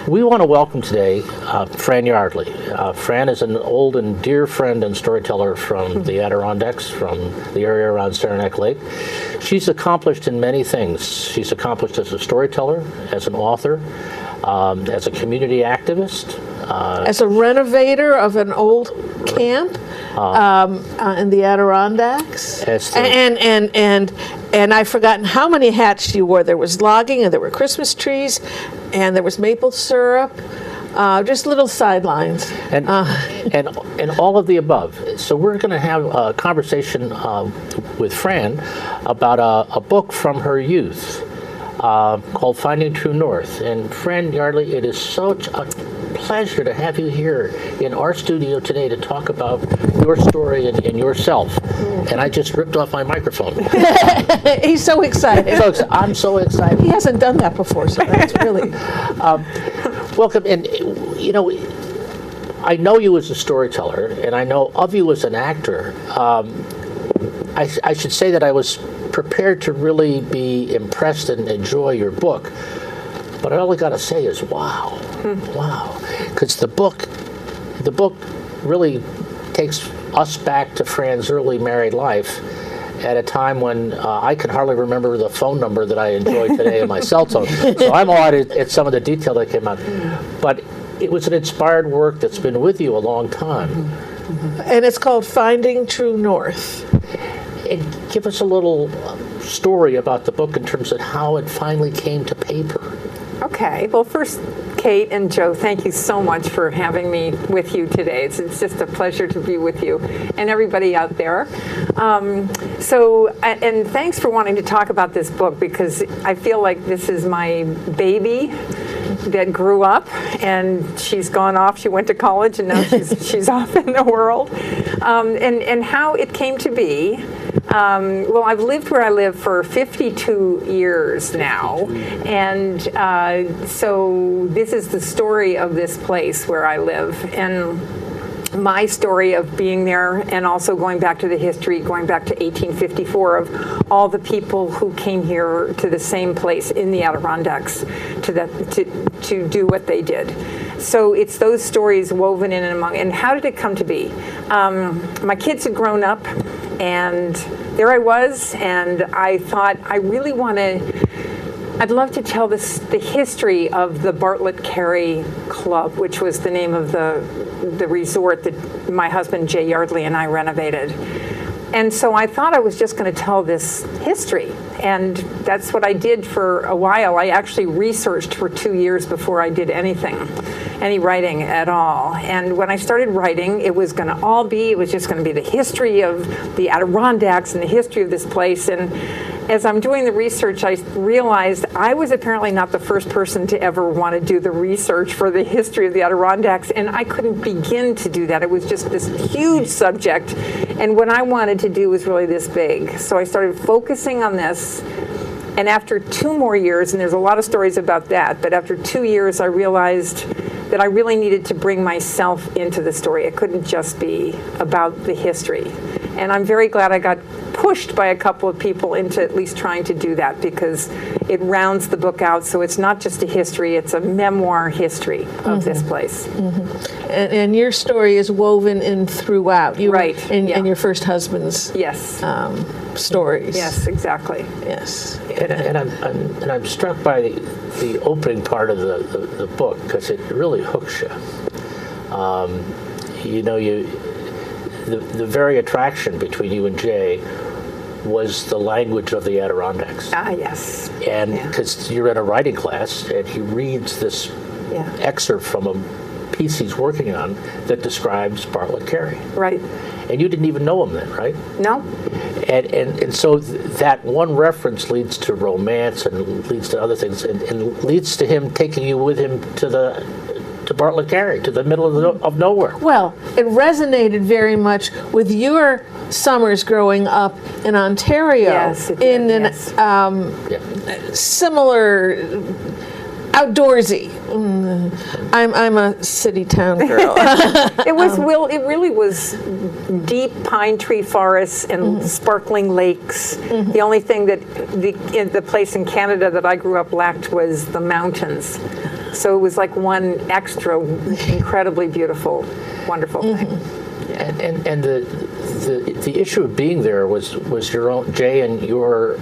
We want to welcome today Fran Yardley. Fran is an old and dear friend and storyteller from the Adirondacks, from the area around Saranac Lake. She's accomplished in many things. She's accomplished as a storyteller, as an author, as a community activist. As a renovator of an old camp in the Adirondacks. And I've forgotten how many hats you wore. There was logging, and there were Christmas trees, and there was maple syrup. Just little sidelines. And all of the above. So we're going to have a conversation with Fran about a book from her youth called Finding True North. And Fran Yardley, it is such a pleasure to have you here in our studio today to talk about your story and yourself. And I just ripped off my microphone. He's so excited. I'm so excited. He hasn't done that before, so that's really... Welcome. And, you know, I know you as a storyteller, and I know of you as an actor. I should say that I was prepared to really be impressed and enjoy your book. But all I got to say is, wow, wow. Because the book really takes us back to Fran's early married life at a time when I could hardly remember the phone number that I enjoy today on my cell phone. So I'm awed at some of the detail that came out. But it was an inspired work that's been with you a long time. And it's called Finding True North. And give us a little story about the book in terms of how it finally came to paper. Okay. Well, first, Kate and Joe, thank you so much for having me with you today. It's just a pleasure to be with you and everybody out there. And thanks for wanting to talk about this book, because I feel like this is my baby that grew up, and she's gone off. She went to college, and now she's off in the world. And how it came to be. Well, I've lived where I live for 52 years now, and so this is the story of this place where I live, and my story of being there, and also going back to the history, going back to 1854, of all the people who came here to the same place in the Adirondacks to do what they did. So it's those stories woven in and among. And how did it come to be? My kids had grown up, and there I was, and I thought, I'd love to tell the history of the Bartlett Carey Club, which was the name of the resort that my husband Jay Yardley and I renovated. And so I thought I was just going to tell this history, and that's what I did for a while. I actually researched for 2 years before I did any writing at all. And when I started writing, it was just going to be the history of the Adirondacks and the history of this place. And as I'm doing the research, I realized I was apparently not the first person to ever want to do the research for the history of the Adirondacks, and I couldn't begin to do that. It was just this huge subject, and what I wanted to do was really this big. So I started focusing on this, and after 2 more years, and there's a lot of stories about that, but after 2 years, I realized that I really needed to bring myself into the story. It couldn't just be about the history. And I'm very glad I got pushed by a couple of people into at least trying to do that, because it rounds the book out. So it's not just a history, it's a memoir history of this place. And your story is woven in throughout. In your first husband's stories. Yes, exactly. Yes. And I'm struck by the opening part of the book, because it really hooks you. The very attraction between you and Jay was the language of the Adirondacks. Yes. And because you're in a writing class, and he reads this excerpt from a piece he's working on that describes Bartlett Carey. Right. And you didn't even know him then, right? No. And so that one reference leads to romance, and leads to other things, and leads to him taking you with him to Bartlett Carey, to the middle of nowhere. Well, it resonated very much with your summers growing up in Ontario. Yes, it did. Similar outdoorsy. I'm a city town girl. It really was deep pine tree forests and sparkling lakes. The only thing that the place in Canada that I grew up lacked was the mountains. So it was like one extra incredibly beautiful, wonderful thing. And the issue of being there was your own, Jay, and your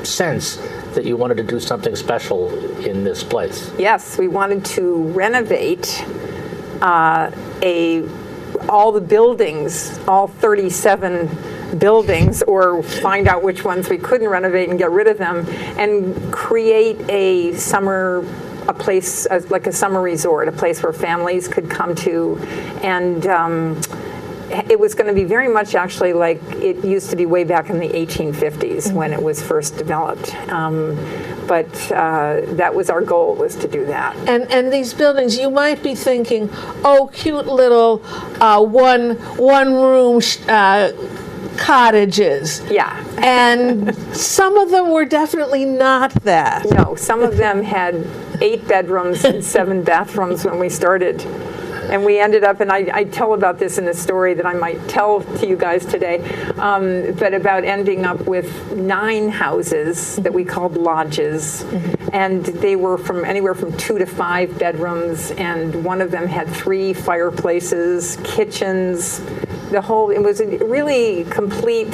sense that you wanted to do something special in this place. Yes, we wanted to renovate all the buildings, all 37 buildings, or find out which ones we couldn't renovate and get rid of them, and create a place like a summer resort, a place where families could come to, and it was going to be very much actually like it used to be way back in the 1850s when it was first developed. But that was our goal, was to do that. And these buildings, you might be thinking, oh, cute little one room cottages. Yeah. And some of them were definitely not that. No, some of them had 8 bedrooms and 7 bathrooms when we started. And we ended up, and I tell about this in a story that I might tell to you guys today, but about ending up with 9 houses that we called lodges. And they were from anywhere from 2 to 5 bedrooms, and one of them had 3 fireplaces, kitchens, it was a really complete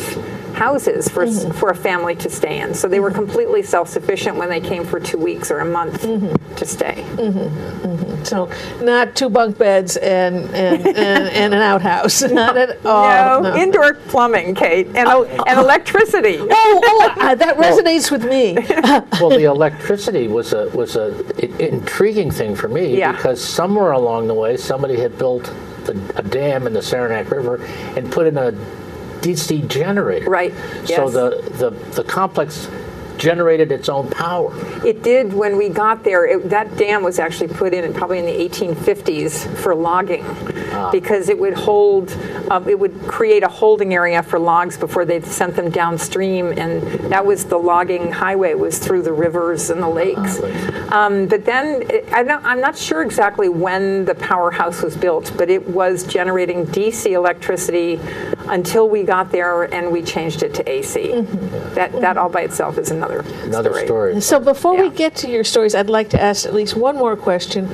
houses for a family to stay in. So they were completely self-sufficient when they came for 2 weeks or a month to stay. So not 2 bunk beds and an outhouse. Not at all. No, indoor plumbing, Kate, and electricity. That resonates with me. Well, the electricity was a intriguing thing for me, because somewhere along the way somebody had built a dam in the Saranac River and put in a DC generator. Right. So the complex generated its own power. It did when we got there. That dam was actually put in probably in the 1850s for logging, because it would hold, it would create a holding area for logs before they sent them downstream, and that was the logging highway, was through the rivers and the lakes. But then, I'm not sure exactly when the powerhouse was built, but it was generating DC electricity until we got there and we changed it to AC. That all by itself is another story. So before we get to your stories, I'd like to ask at least one more question.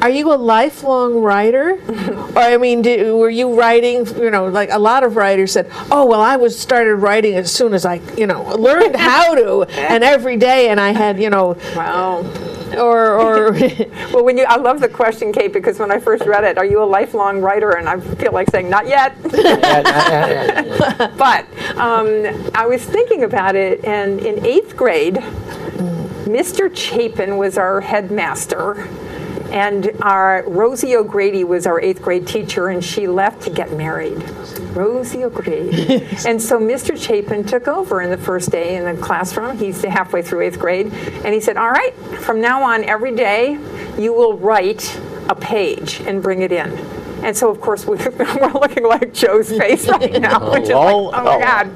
Are you a lifelong writer? Or, I mean, were you writing, like a lot of writers said, oh, well, I started writing as soon as I, learned how to, and every day, and I had, Wow. Or well, I love the question, Kate, because when I first read it, are you a lifelong writer? And I feel like saying, not yet. But I was thinking about it, and in 8th grade, Mr. Chapin was our headmaster, and our Rosie O'Grady was our 8th grade teacher, and she left to get married. Rosie O'Grady. And so Mr. Chapin took over in the first day in the classroom. He's halfway through 8th grade. And he said, all right, from now on, every day, you will write a page and bring it in. And so, of course, we're looking like Joe's face right now, which is like, oh my God.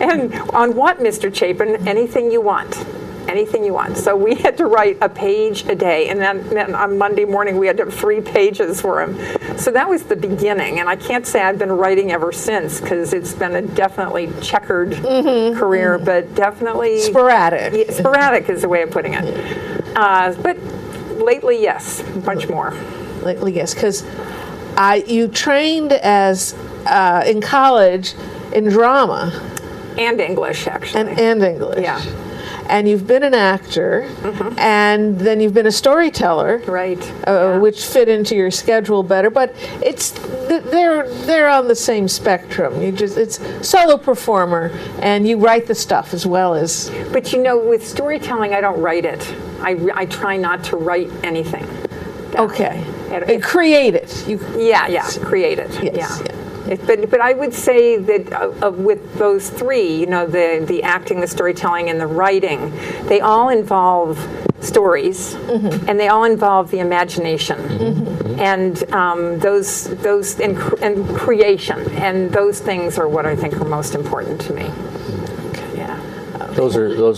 And on what, Mr. Chapin? Anything you want. Anything you want. So we had to write a page a day, and then on Monday morning we had to have 3 pages for him. So that was the beginning, and I can't say I've been writing ever since, because it's been a definitely checkered career, but definitely sporadic. Yeah, sporadic is the way of putting it. But lately, yes, much more. Lately, yes, because you trained as in college in drama and English, actually, and English. Yeah. And you've been an actor, and then you've been a storyteller, right? Which fit into your schedule better. But they're on the same spectrum. It's solo performer, and you write the stuff as well as. But with storytelling, I don't write it. I try not to write anything. Okay. Create it. Create it. Yes. Yeah. But I would say that with those 3, the acting, the storytelling, and the writing, they all involve stories, and they all involve the imagination, and those and creation, and those things are what I think are most important to me. Those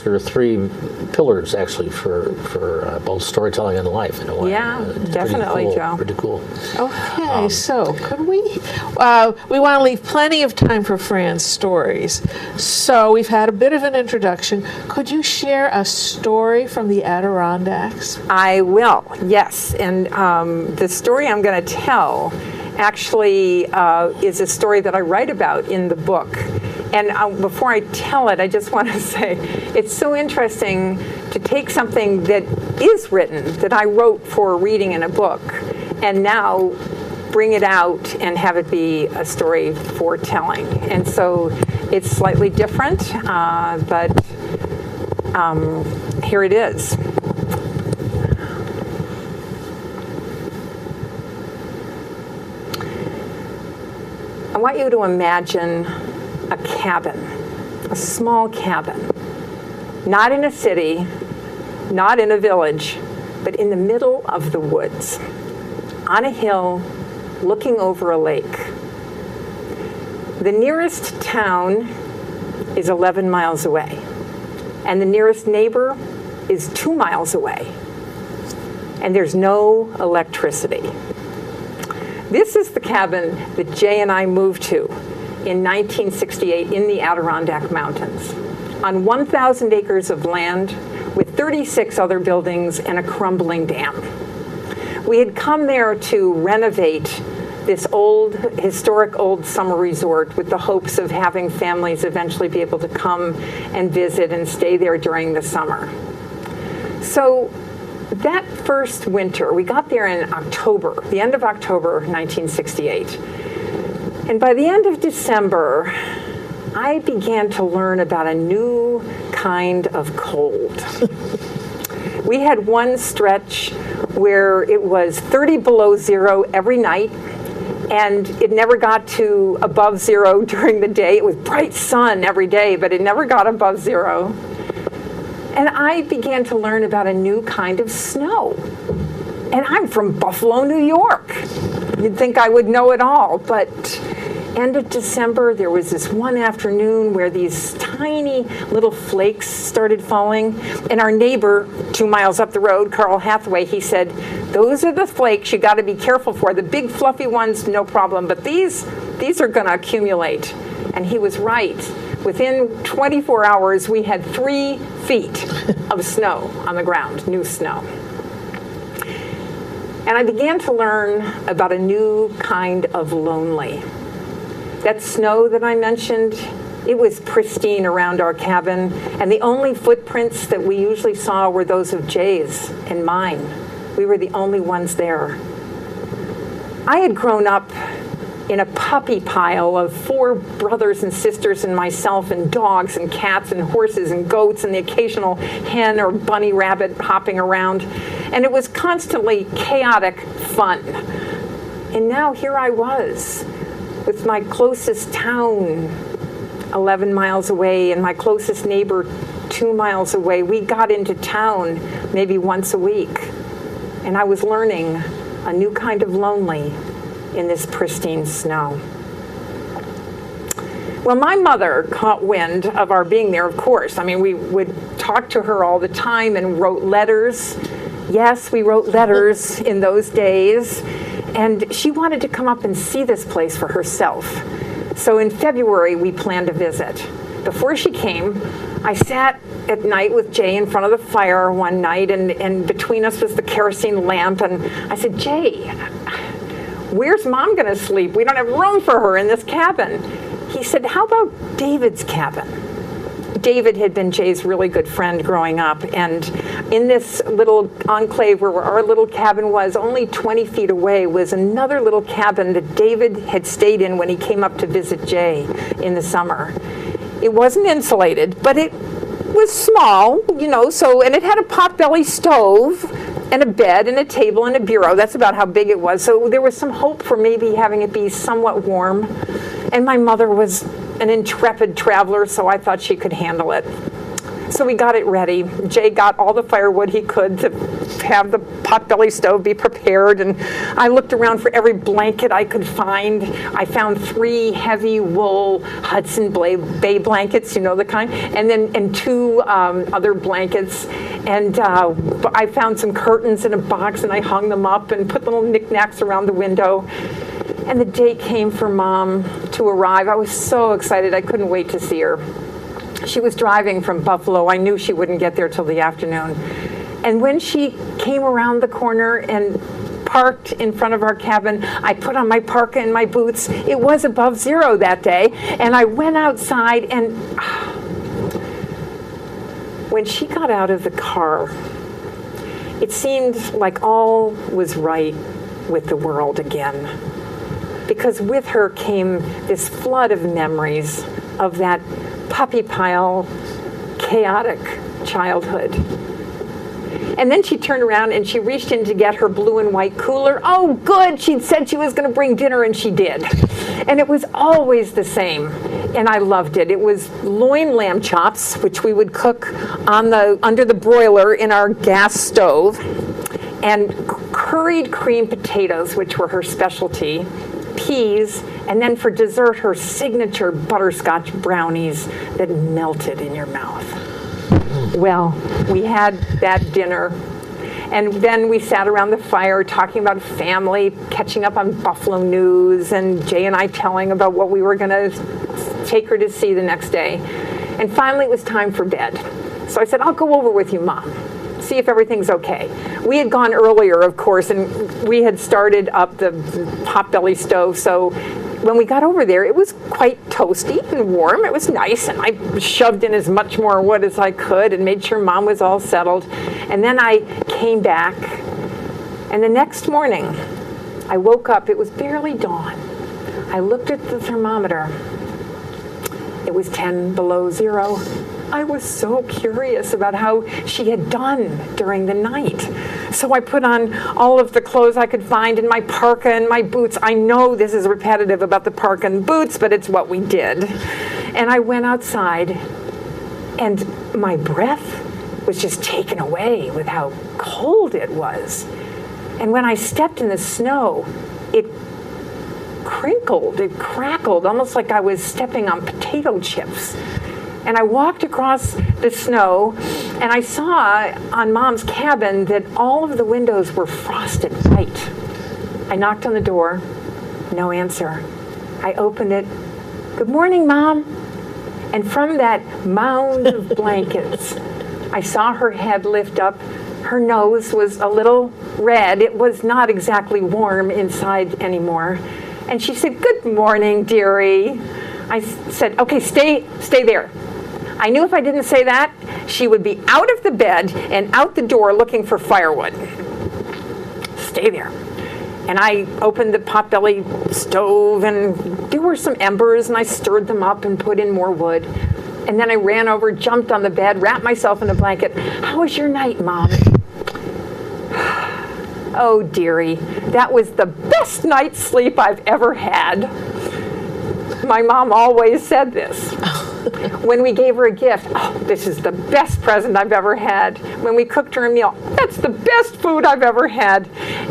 are 3 pillars actually for both storytelling and life in a way. Yeah, It's definitely, pretty cool, Joe. Pretty cool. Okay, so could we want to leave plenty of time for Fran's stories. So we've had a bit of an introduction. Could you share a story from the Adirondacks? I will, yes. And the story I'm going to tell actually is a story that I write about in the book. And before I tell it, I just want to say it's so interesting to take something that is written, that I wrote for reading in a book, and now bring it out and have it be a story for telling. And so it's slightly different, but here it is. I want you to imagine a cabin, a small cabin, not in a city, not in a village, but in the middle of the woods, on a hill, looking over a lake. The nearest town is 11 miles away, and the nearest neighbor is 2 miles away, and there's no electricity. This is the cabin that Jay and I moved to in 1968 in the Adirondack Mountains, on 1,000 acres of land with 36 other buildings and a crumbling dam. We had come there to renovate this historic old summer resort with the hopes of having families eventually be able to come and visit and stay there during the summer. So that first winter, we got there in October, the end of October 1968. And by the end of December, I began to learn about a new kind of cold. We had one stretch where it was 30 below zero every night, and it never got to above zero during the day. It was bright sun every day, but it never got above zero. And I began to learn about a new kind of snow. And I'm from Buffalo, New York. You'd think I would know it all, but end of December, there was this one afternoon where these tiny little flakes started falling. And our neighbor, 2 miles up the road, Carl Hathaway, he said, those are the flakes you got to be careful for. The big fluffy ones, no problem, but these are going to accumulate. And he was right. Within 24 hours, we had 3 feet of snow on the ground, new snow. And I began to learn about a new kind of lonely. That snow that I mentioned, it was pristine around our cabin, and the only footprints that we usually saw were those of Jay's and mine. We were the only ones there. I had grown up in a puppy pile of 4 brothers and sisters and myself, and dogs and cats and horses and goats and the occasional hen or bunny rabbit hopping around. And it was constantly chaotic fun. And now here I was with my closest town 11 miles away and my closest neighbor 2 miles away. We got into town maybe once a week. And I was learning a new kind of lonely in this pristine snow. Well, my mother caught wind of our being there, of course. I mean, we would talk to her all the time and wrote letters. Yes, we wrote letters in those days. And she wanted to come up and see this place for herself. So in February, we planned a visit. Before she came, I sat at night with Jay in front of the fire one night, and between us was the kerosene lamp. And I said, Jay, where's Mom going to sleep? We don't have room for her in this cabin. He said, how about David's cabin? David had been Jay's really good friend growing up, and in this little enclave where our little cabin was, only 20 feet away, was another little cabin that David had stayed in when he came up to visit Jay in the summer. It wasn't insulated, but it was small, and it had a potbelly stove and a bed and a table and a bureau. That's about how big it was. So there was some hope for maybe having it be somewhat warm. And my mother was an intrepid traveler, so I thought she could handle it. So we got it ready. Jay got all the firewood he could to have the potbelly stove be prepared, and I looked around for every blanket I could find. I found 3 heavy wool Hudson Bay blankets, you know the kind, and 2 other blankets. And I found some curtains in a box, and I hung them up and put little knickknacks around the window. And the day came for Mom to arrive. I was so excited. I couldn't wait to see her. She was driving from Buffalo. I knew she wouldn't get there till the afternoon. And when she came around the corner and parked in front of our cabin, I put on my parka and my boots. It was above 0 that day. And I went outside, and when she got out of the car, it seemed like all was right with the world again. Because with her came this flood of memories of that puppy pile, chaotic childhood. And then she turned around and she reached in to get her blue and white cooler. Oh, good, she'd said she was going to bring dinner, and she did. And it was always the same, and I loved it. It was loin lamb chops, which we would cook under the broiler in our gas stove, and curried cream potatoes, which were her specialty, peas, and then for dessert, her signature butterscotch brownies that melted in your mouth. Well, we had that dinner, and then we sat around the fire talking about family, catching up on Buffalo news, and Jay and I telling about what we were going to take her to see the next day. And finally, it was time for bed. So I said, I'll go over with you, Mom, see if everything's okay. We had gone earlier, of course, and we had started up the potbelly stove, so when we got over there, it was quite toasty and warm. It was nice, and I shoved in as much more wood as I could and made sure Mom was all settled. And then I came back, and the next morning, I woke up. It was barely dawn. I looked at the thermometer. It was 10 below 0. I was so curious about how she had done during the night. So I put on all of the clothes I could find and my parka and my boots. I know this is repetitive about the parka and boots, but it's what we did. And I went outside, and my breath was just taken away with how cold it was. And when I stepped in the snow, it crinkled, it crackled, almost like I was stepping on potato chips. And I walked across the snow, and I saw on Mom's cabin that all of the windows were frosted white. I knocked on the door, no answer. I opened it. Good morning, Mom. And from that mound of blankets, I saw her head lift up. Her nose was a little red. It was not exactly warm inside anymore. And she said, good morning, dearie. I said, okay, stay there. I knew if I didn't say that, she would be out of the bed and out the door looking for firewood. Stay there. And I opened the potbelly stove, and there were some embers, and I stirred them up and put in more wood. And then I ran over, jumped on the bed, wrapped myself in a blanket. How was your night, Mom? Oh, dearie, that was the best night's sleep I've ever had. My mom always said this. When we gave her a gift, oh, this is the best present I've ever had. When we cooked her a meal, that's the best food I've ever had.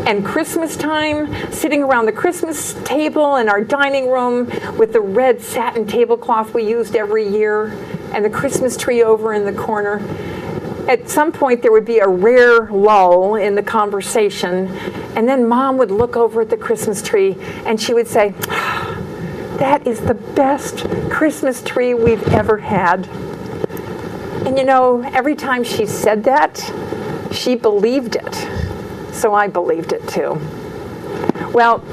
And Christmas time, sitting around the Christmas table in our dining room with the red satin tablecloth we used every year, and the Christmas tree over in the corner. At some point, there would be a rare lull in the conversation, and then Mom would look over at the Christmas tree, and she would say, that is the best Christmas tree we've ever had. And you know, every time she said that, she believed it. So I believed it too. Well,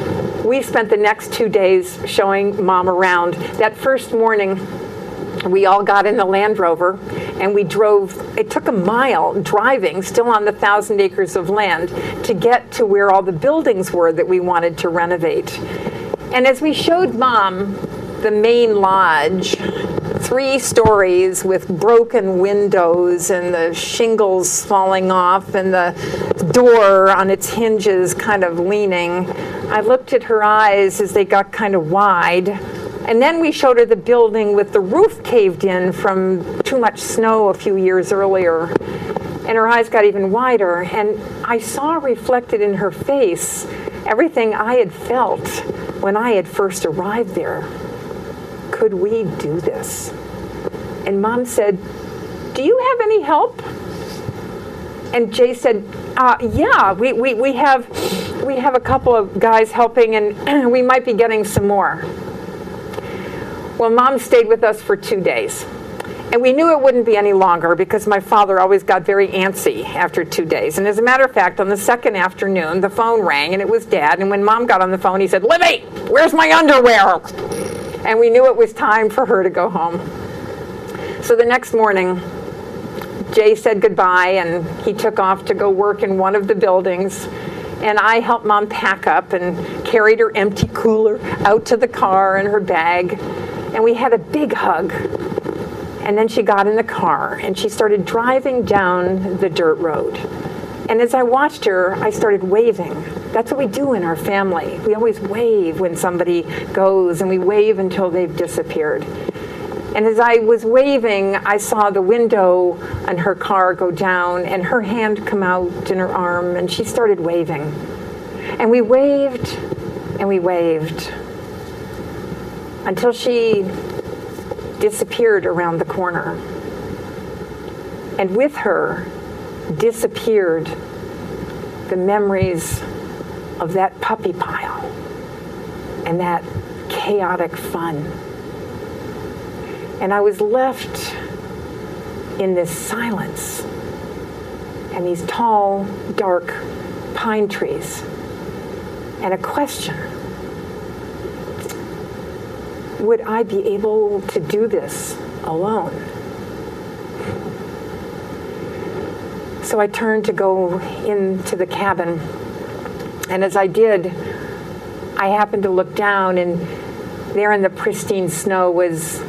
we spent the next 2 days showing Mom around. That first morning, we all got in the Land Rover, and we drove. It took a mile driving, still on the 1,000 acres of land, to get to where all the buildings were that we wanted to renovate. And as we showed Mom the main lodge, 3 stories with broken windows and the shingles falling off and the door on its hinges kind of leaning, I looked at her eyes as they got kind of wide, And then we showed her the building with the roof caved in from too much snow a few years earlier. And her eyes got even wider. And I saw reflected in her face everything I had felt when I had first arrived there. Could we do this? And Mom said, do you have any help? And Jay said, yeah, we have a couple of guys helping, and we might be getting some more. Well, Mom stayed with us for 2 days. And we knew it wouldn't be any longer because my father always got very antsy after 2 days. And as a matter of fact, on the second afternoon, the phone rang, and it was Dad. And when Mom got on the phone, he said, Libby, where's my underwear? And we knew it was time for her to go home. So the next morning, Jay said goodbye, and he took off to go work in one of the buildings. And I helped Mom pack up and carried her empty cooler out to the car and her bag. And we had a big hug. And then she got in the car, and she started driving down the dirt road. And as I watched her, I started waving. That's what we do in our family. We always wave when somebody goes, and we wave until they've disappeared. And as I was waving, I saw the window on her car go down, and her hand come out in her arm, and she started waving. And we waved, and we waved, until she disappeared around the corner. And with her disappeared the memories of that puppy pile and that chaotic fun. And I was left in this silence and these tall, dark pine trees and a question. Would I be able to do this alone? So I turned to go into the cabin, and as I did, I happened to look down, and there in the pristine snow was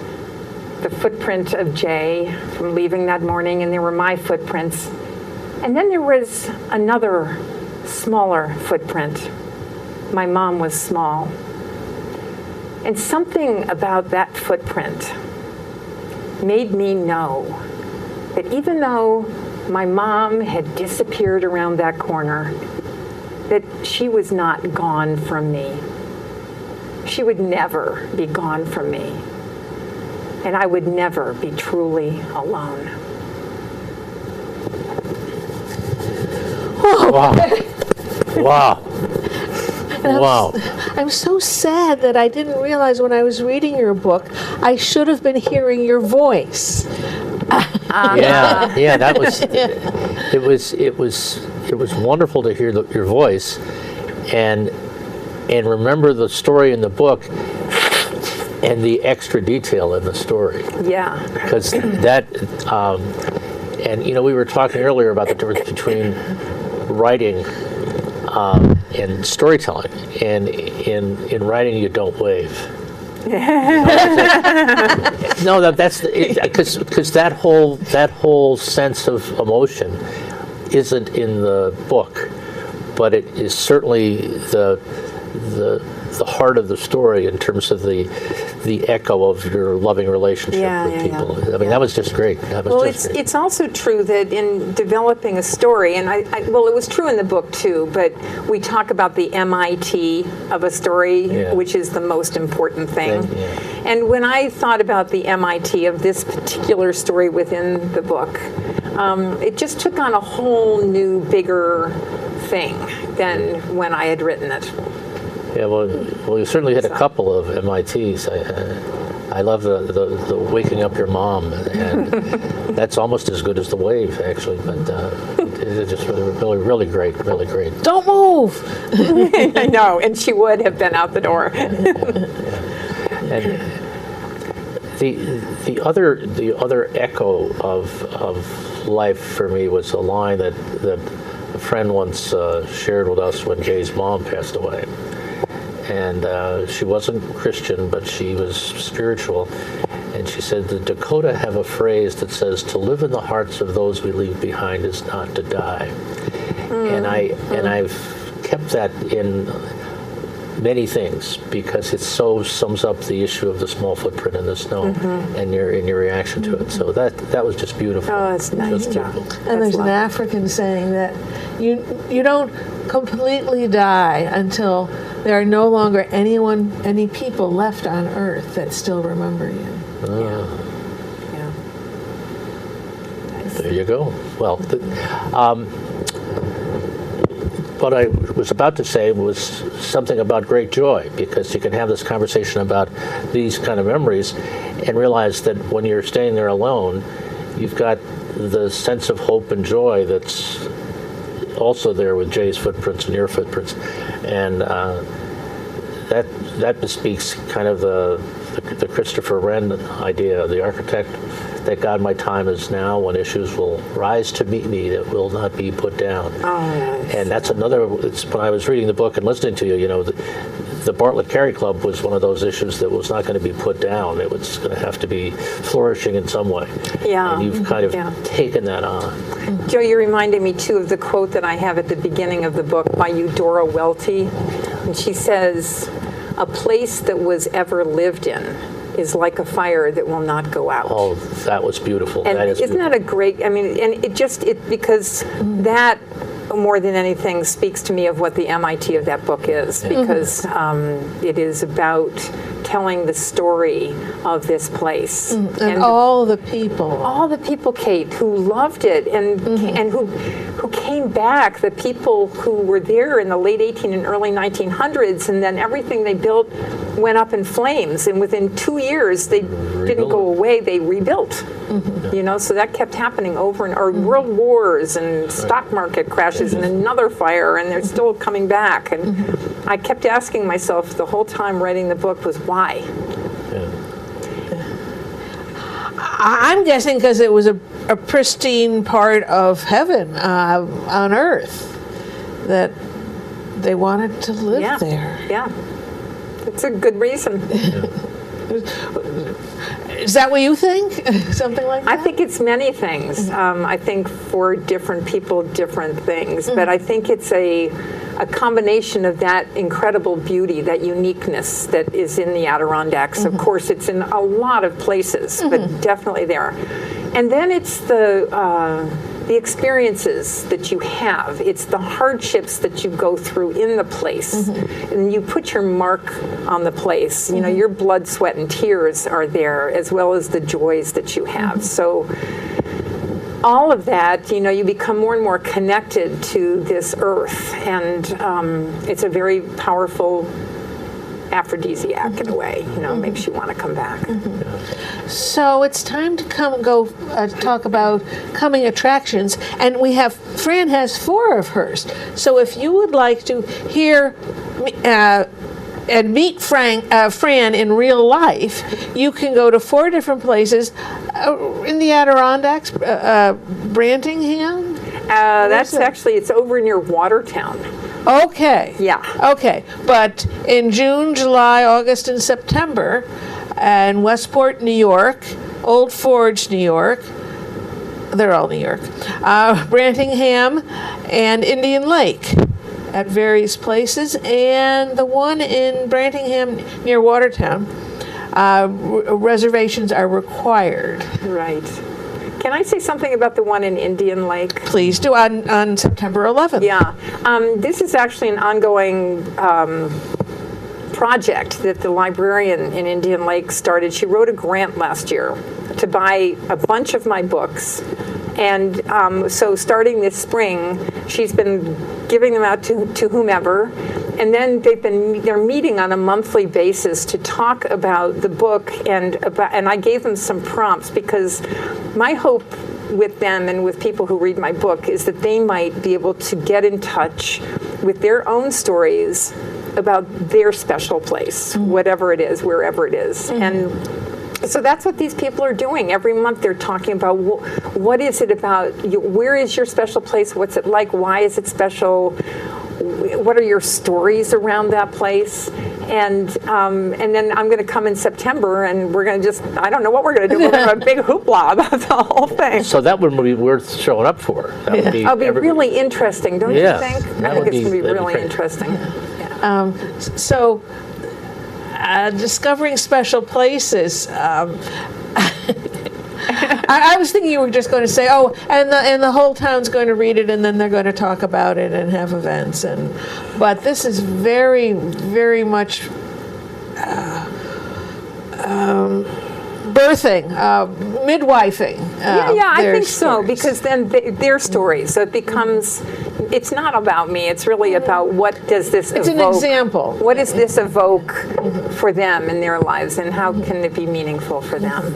the footprint of Jay from leaving that morning, and there were my footprints. And then there was another smaller footprint. My mom was small. And something about that footprint made me know that even though my mom had disappeared around that corner, that she was not gone from me. She would never be gone from me. And I would never be truly alone. Wow. Wow. Wow. I'm so sad that I didn't realize when I was reading your book, I should have been hearing your voice. Yeah, that was. It was wonderful to hear your voice, and remember the story in the book, and the extra detail in the story. Yeah. Because that, and we were talking earlier about the difference between writing and storytelling. And in writing, you don't wave. No, that's because that whole sense of emotion isn't in the book, but it is certainly the heart of the story in terms of the echo of your loving relationship with people. I mean, that was just great. It's also true that in developing a story, and it was true in the book too, but we talk about the MIT of a story, which is the most important thing. And when I thought about the MIT of this particular story within the book, it just took on a whole new, bigger thing than when I had written it. Yeah, well, you certainly hit a couple of MITs. I love the waking up your mom, and that's almost as good as the wave, actually. But it's just really great, really great. Don't move. I know, and she would have been out the door. And the other echo of life for me was a line that a friend once shared with us when Jay's mom passed away. And she wasn't Christian, but she was spiritual. And she said, the Dakota have a phrase that says, to live in the hearts of those we leave behind is not to die. And I've kept that in many things because it so sums up the issue of the small footprint in the snow and your reaction to it. So that was just beautiful. Oh, that's nice, Just John. beautiful. And there's an African saying that you don't completely die until there are no longer any people left on Earth that still remember you. Yeah. There you go. Well, what I was about to say was something about great joy, because you can have this conversation about these kind of memories and realize that when you're staying there alone, you've got the sense of hope and joy that's also there with Jay's footprints and your footprints. And that bespeaks kind of the Christopher Wren idea, the architect, that God, my time is now, when issues will rise to meet me that will not be put down. Oh, nice. And that's another, when I was reading the book and listening to you, the Bartlett Carey Club was one of those issues that was not going to be put down. It was going to have to be flourishing in some way. Yeah. And you've kind of Yeah. taken that on. Joe, you reminded me too of the quote that I have at the beginning of the book by Eudora Welty. And she says, "A place that was ever lived in is like a fire that will not go out." Oh, that was beautiful. And that is isn't that a great, I mean, and because that more than anything speaks to me of what the MIT of that book is, because it is about telling the story of this place. And all the people. Kate, who loved it and who came back, the people who were there in the late 18 and early 1900s, and then everything they built went up in flames, and within 2 years they didn't go away, they rebuilt. So that kept happening over and over. World wars and stock market crashes and another fire, and they're still coming back. And I kept asking myself the whole time writing the book was why? I'm guessing because it was a pristine part of heaven on Earth that they wanted to live there. Yeah. It's a good reason. Is that what you think? Something like that? I think it's many things. I think for different people, different things. But I think it's a combination of that incredible beauty, that uniqueness that is in the Adirondacks. Of course, it's in a lot of places, but definitely there. And then it's the experiences that you have. It's the hardships that you go through in the place. And you put your mark on the place. Your blood, sweat, and tears are there, as well as the joys that you have. So all of that, you become more and more connected to this earth. And it's a very powerful aphrodisiac in a way, makes you want to come back. So it's time to talk about coming attractions, and Fran has 4 of hers. So if you would like to hear and meet Fran in real life, you can go to 4 different places in the Adirondacks, Brantingham. It's over near Watertown. Okay. Yeah. Okay. But in June, July, August, and September, and Westport, New York, Old Forge, New York, they're all New York, Brantingham, and Indian Lake at various places, and the one in Brantingham near Watertown, reservations are required. Right. Can I say something about the one in Indian Lake? Please do, on September 11th. Yeah. This is actually an ongoing project that the librarian in Indian Lake started. She wrote a grant last year to buy a bunch of my books. And so starting this spring, she's been giving them out to whomever. And then they're meeting on a monthly basis to talk about the book, and I gave them some prompts, because my hope with them and with people who read my book is that they might be able to get in touch with their own stories about their special place, whatever it is, wherever it is. And so that's what these people are doing. Every month they're talking about what is it about, where is your special place, what's it like, why is it special, what are your stories around that place? And then I'm going to come in September, and we're going to I don't know what we're going to do. We're going to have a big hoopla about the whole thing. So that would be worth showing up for. That would be It'll be really interesting, don't you think? I think it's going to be that'd really great. interesting. Yeah. So, discovering special places. I was thinking you were just going to say, oh, and the whole town's going to read it, and then they're going to talk about it and have events. But this is very, very much birthing, midwifing. Yeah, I their think so, stories. because then their stories, so it becomes, it's not about me, it's really about what does this It's evoke. an example. What does this evoke for them in their lives, and how can it be meaningful for them?